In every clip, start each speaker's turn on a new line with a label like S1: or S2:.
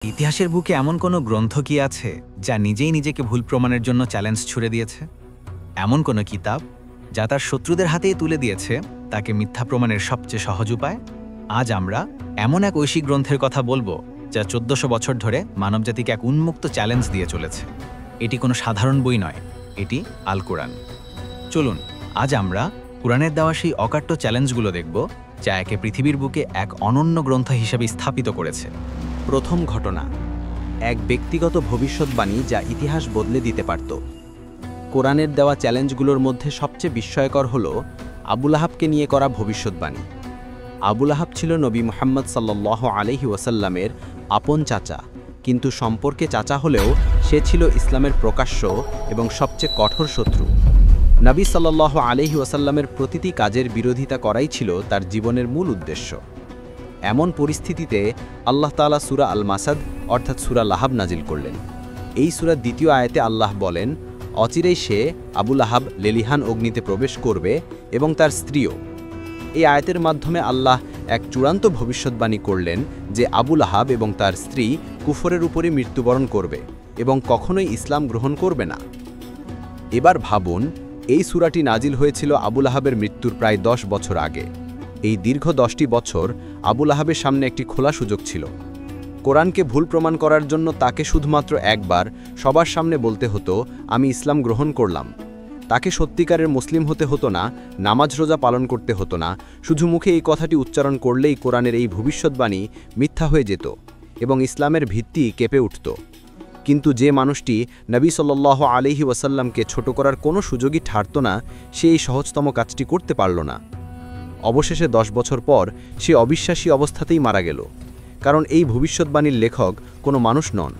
S1: ইতিহাসের বুকে এমন কোনো গ্রন্থ কি আছে যা নিজেই নিজেকে ভুল প্রমাণের জন্য চ্যালেঞ্জ ছুড়ে দিয়েছে? এমন কোনো কিতাব যা তার শত্রুদের হাতেই তুলে দিয়েছে তাকে মিথ্যা প্রমাণের সবচেয়ে সহজ উপায়? আজ আমরা এমন এক ঐশী গ্রন্থের কথা বলবো যা 1400 বছর ধরে মানবজাতিকে এক উন্মুক্ত চ্যালেঞ্জ দিয়ে চলেছে। এটি কোনো সাধারণ বই নয়, এটি আল কোরআন। চলুন আজ আমরা কোরআনের দেওয়া সেই অকাট্য চ্যালেঞ্জগুলো দেখব যা একে পৃথিবীর বুকে এক অনন্য গ্রন্থ হিসেবে স্থাপিত করেছে।
S2: প্রথম ঘটনা, এক ব্যক্তিগত ভবিষ্যৎবাণী যা ইতিহাস বদলে দিতে পারত। কোরআনের দেওয়া চ্যালেঞ্জগুলোর মধ্যে সবচেয়ে বিস্ময়কর হল আবু লাহাবকে নিয়ে করা ভবিষ্যৎবাণী। আবু লাহাব ছিল নবী মুহাম্মদ সাল্লাল্লাহু আলাইহি ওয়াসাল্লামের আপন চাচা, কিন্তু সম্পর্কে চাচা হলেও সে ছিল ইসলামের প্রকাশ্য এবং সবচেয়ে কঠোর শত্রু। নবী সাল্লাল্লাহু আলাইহি ওয়াসাল্লামের প্রতিটি কাজের বিরোধিতা করাই ছিল তার জীবনের মূল উদ্দেশ্য। এমন পরিস্থিতিতে আল্লাহ তাআলা সূরা আল মাসাদ অর্থাৎ সূরা লাহাব নাজিল করলেন। এই সূরার দ্বিতীয় আয়াতে আল্লাহ বলেন, অচিরেই সে আবু লাহাব লেলিহান অগ্নিতে প্রবেশ করবে এবং তার স্ত্রীও। এই আয়াতের মাধ্যমে আল্লাহ এক চূড়ান্ত ভবিষ্যৎবাণী করলেন যে আবু লাহাব এবং তার স্ত্রী কুফরের উপরই মৃত্যুবরণ করবে এবং কখনোই ইসলাম গ্রহণ করবে না। এবার ভাবুন, এই সূরাটি নাজিল হয়েছিল আবু লাহাবের মৃত্যুর প্রায় 10 বছর আগে। এই দীর্ঘ 10টি বছর আবু লাহাবের সামনে একটি খোলা সুযোগ ছিল। কোরআনকে ভুল প্রমাণ করার জন্য তাকে শুধুমাত্র একবার সবার সামনে বলতে হতো, আমি ইসলাম গ্রহণ করলাম। তাকে সত্যিকারের মুসলিম হতে হতো না, নামাজ রোজা পালন করতে হতো না, শুধু মুখে এই কথাটি উচ্চারণ করলেই কোরআনের এই ভবিষ্যৎবাণী মিথ্যা হয়ে যেত এবং ইসলামের ভিত্তি কেঁপে উঠত। কিন্তু যে মানুষটি নবী সাল্লাল্লাহু আলাইহি ওয়াসাল্লামকে ছোট করার কোনো সুযোগই ছাড়ত না, সে এই সহজতম কাজটি করতে পারল না। অবশেষে 10 বছর পর সে অবিশ্বাসী অবস্থাতেই মারা গেল, কারণ এই ভবিষ্যৎবাণীর লেখক কোনো মানুষ নন।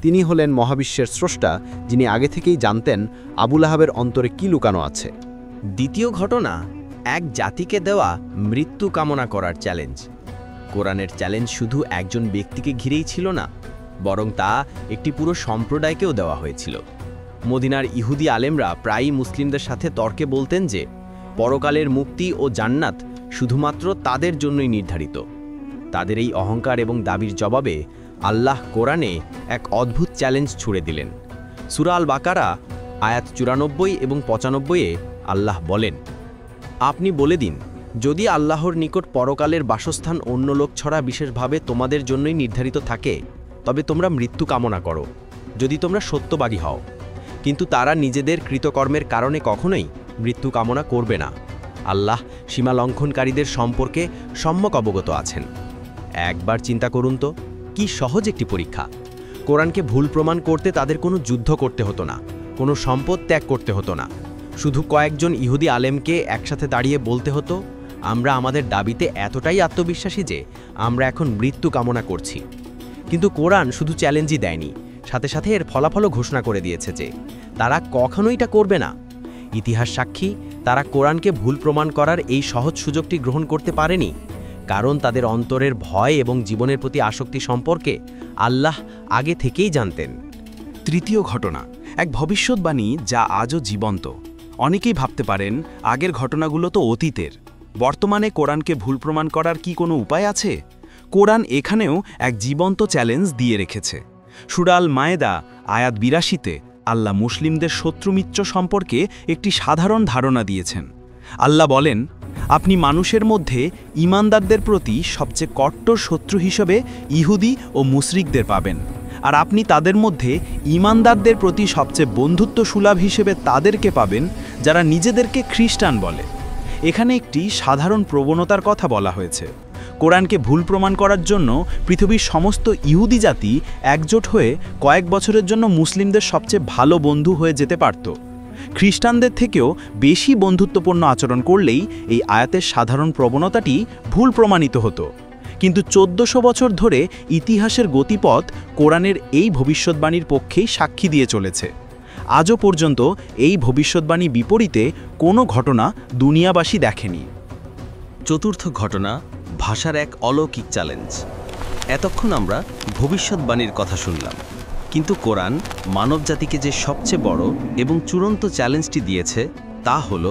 S2: তিনি হলেন মহাবিশ্বের স্রষ্টা, যিনি আগে থেকেই জানতেন আবু লাহাবের অন্তরে কী লুকানো আছে।
S3: দ্বিতীয় ঘটনা, এক জাতিকে দেওয়া মৃত্যু কামনা করার চ্যালেঞ্জ। কোরআনের চ্যালেঞ্জ শুধু একজন ব্যক্তিকে ঘিরেই ছিল না, বরং তা একটি পুরো সম্প্রদায়কেও দেওয়া হয়েছিল। মদিনার ইহুদি আলেমরা প্রায়ই মুসলিমদের সাথে তর্কে বলতেন যে পরকালের মুক্তি ও জান্নাত শুধুমাত্র তাদের জন্যই নির্ধারিত। তাদের এই অহংকার এবং দাবির জবাবে আল্লাহ কোরআনে এক অদ্ভুত চ্যালেঞ্জ ছুড়ে দিলেন। সূরা আল বাকারা আয়াত 94 এবং 95-এ আল্লাহ বলেন, আপনি বলে দিন, যদি আল্লাহর নিকট পরকালের বাসস্থান অন্য লোক ছড়া বিশেষভাবে তোমাদের জন্যই নির্ধারিত থাকে, তবে তোমরা মৃত্যু কামনা করো, যদি তোমরা সত্যবাদী হও। কিন্তু তারা নিজেদের কৃতকর্মের কারণে কখনোই মৃত্যু কামনা করবে না। আল্লাহ সীমা লঙ্ঘনকারীদের সম্পর্কে সম্যক অবগত আছেন। একবার চিন্তা করুন তো, কি সহজ একটি পরীক্ষা। কোরআনকে ভুল প্রমাণ করতে তাদের কোনো যুদ্ধ করতে হতো না, কোনো সম্পদ ত্যাগ করতে হতো না। শুধু কয়েকজন ইহুদি আলেমকে একসাথে দাঁড়িয়ে বলতে হতো, আমরা আমাদের দাবিতে এতটাই আত্মবিশ্বাসী যে আমরা এখন মৃত্যু কামনা করছি। কিন্তু কোরআন শুধু চ্যালেঞ্জই দেয়নি, সাথে সাথে এর ফলাফলও ঘোষণা করে দিয়েছে যে তারা কখনোই এটা করবে না। ইতিহাস সাক্ষী, তারা কোরআনকে ভুল প্রমাণ করার এই সহজ সুযোগটি গ্রহণ করতে পারেনি, কারণ তাদের অন্তরের ভয় এবং জীবনের প্রতি আসক্তি সম্পর্কে আল্লাহ আগে থেকেই জানতেন।
S4: তৃতীয় ঘটনা, এক ভবিষ্যৎবাণী যা আজও জীবন্ত। অনেকেই ভাবতে পারেন আগের ঘটনাগুলো তো অতীতের, বর্তমানে কোরআনকে ভুল প্রমাণ করার কি কোনো উপায় আছে? কোরআন এখানেও এক জীবন্ত চ্যালেঞ্জ দিয়ে রেখেছে। সূরা আল মায়েদা আয়াত 82-তে আল্লাহ মুসলিমদের শত্রুমিত্র সম্পর্কে একটি সাধারণ ধারণা দিয়েছেন। আল্লাহ বলেন, আপনি মানুষের মধ্যে ঈমানদারদের প্রতি সবচেয়ে কট্টর শত্রু হিসেবে ইহুদি ও মুশরিকদের পাবেন, আর আপনি তাদের মধ্যে ঈমানদারদের প্রতি সবচেয়ে বন্ধুত্ব সুলভ হিসেবে তাদেরকে পাবেন যারা নিজেদেরকে খ্রিস্টান বলে। এখানে একটি সাধারণ প্রবণতার কথা বলা হয়েছে। কোরআনকে ভুল প্রমাণ করার জন্য পৃথিবীর সমস্ত ইহুদি জাতি একজোট হয়ে কয়েক বছরের জন্য মুসলিমদের সবচেয়ে ভালো বন্ধু হয়ে যেতে পারত। খ্রিস্টানদের থেকেও বেশি বন্ধুত্বপূর্ণ আচরণ করলেই এই আয়াতের সাধারণ প্রবণতাটি ভুল প্রমাণিত হতো। কিন্তু 1400 বছর ধরে ইতিহাসের গতিপথ কোরআনের এই ভবিষ্যৎবাণীর পক্ষেই সাক্ষী দিয়ে চলেছে। আজও পর্যন্ত এই ভবিষ্যৎবাণী বিপরীতে কোনো ঘটনা দুনিয়াবাসী দেখেনি।
S3: চতুর্থ ঘটনা, ভাষার এক অলৌকিক চ্যালেঞ্জ। এতক্ষণ আমরা ভবিষ্যৎবাণীর কথা শুনলাম, কিন্তু কোরআন মানবজাতিকে যে সবচেয়ে বড় এবং চূড়ান্ত চ্যালেঞ্জটি দিয়েছে তা হল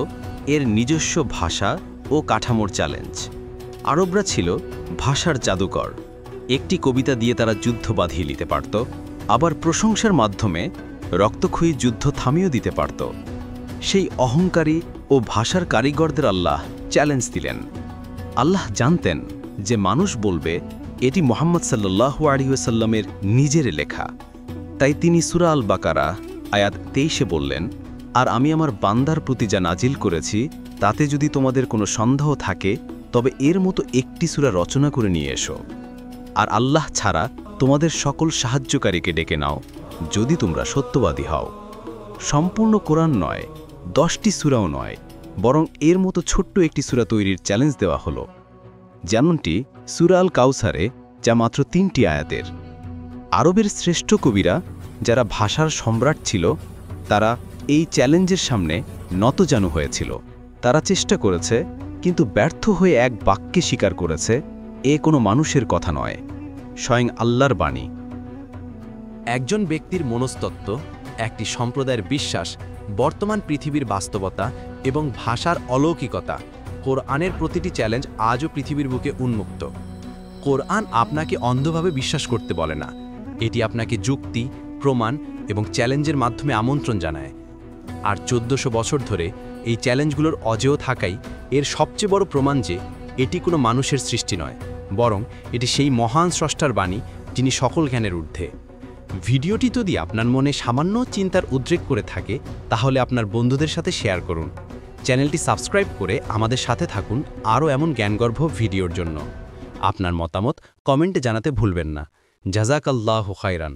S3: এর নিজস্ব ভাষা ও কাঠামোর চ্যালেঞ্জ। আরবরা ছিল ভাষার জাদুকর।
S2: একটি কবিতা দিয়ে তারা যুদ্ধ বাঁধিয়ে নিতে পারত, আবার প্রশংসার মাধ্যমে রক্তক্ষয়ী যুদ্ধ থামিয়েও দিতে পারত। সেই অহংকারী ও ভাষার কারিগরদের আল্লাহ চ্যালেঞ্জ দিলেন। আল্লাহ জানতেন যে মানুষ বলবে এটি মুহাম্মদ সাল্লাল্লাহু আলাইহি ওয়াসাল্লামের নিজের লেখা, তাই তিনি সূরা আল বাকারা আয়াত 23-এ বললেন, আর আমি আমার বান্দার প্রতি যা নাজিল করেছি তাতে যদি তোমাদের কোনো সন্দেহ থাকে তবে এর মতো একটি সূরা রচনা করে নিয়ে এসো, আর আল্লাহ ছাড়া তোমাদের সকল সাহায্যকারীকে ডেকে নাও যদি তোমরা সত্যবাদী হও। সম্পূর্ণ কোরআন নয়, 10টি সূরাও নয়, বরং এর মতো ছোট্ট একটি সূরা তৈরির চ্যালেঞ্জ দেওয়া হলো, যেমনটি সূরা আল কাউসারে, যা মাত্র 3টি আয়াতের। আরবের শ্রেষ্ঠ কবিরা যারা ভাষার সম্রাট ছিল তারা এই চ্যালেঞ্জের সামনে নতজানু হয়েছিল। তারা চেষ্টা করেছে কিন্তু ব্যর্থ হয়ে এক বাক্যে স্বীকার করেছে এ কোনো মানুষের কথা নয়, স্বয়ং আল্লাহর বাণী।
S3: একজন ব্যক্তির মনস্তত্ত্ব, একটি সম্প্রদায়ের বিশ্বাস, বর্তমান পৃথিবীর বাস্তবতা এবং ভাষার অলৌকিকতা, কোরআনের প্রতিটি চ্যালেঞ্জ আজও পৃথিবীর বুকে উন্মুক্ত। কোরআন আপনাকে অন্ধভাবে বিশ্বাস করতে বলে না, এটি আপনাকে যুক্তি, প্রমাণ এবং চ্যালেঞ্জের মাধ্যমে আমন্ত্রণ জানায়। আর 1400 বছর ধরে এই চ্যালেঞ্জগুলোর অজেয় থাকাই এর সবচেয়ে বড় প্রমাণ যে এটি কোনো মানুষের সৃষ্টি নয়, বরং এটি সেই মহান স্রষ্টার বাণী যিনি সকল জ্ঞানের ঊর্ধ্বে। ভিডিওটি যদি আপনার মনে সামান্য চিন্তার উদ্রেক করে থাকে তাহলে আপনার বন্ধুদের সাথে শেয়ার করুন। চ্যানেলটি সাবস্ক্রাইব করে আমাদের সাথে থাকুন আরও এমন জ্ঞানগর্ভ ভিডিওর জন্য। আপনার মতামত কমেন্টে জানাতে ভুলবেন না। জাযাকাল্লাহু খাইরান।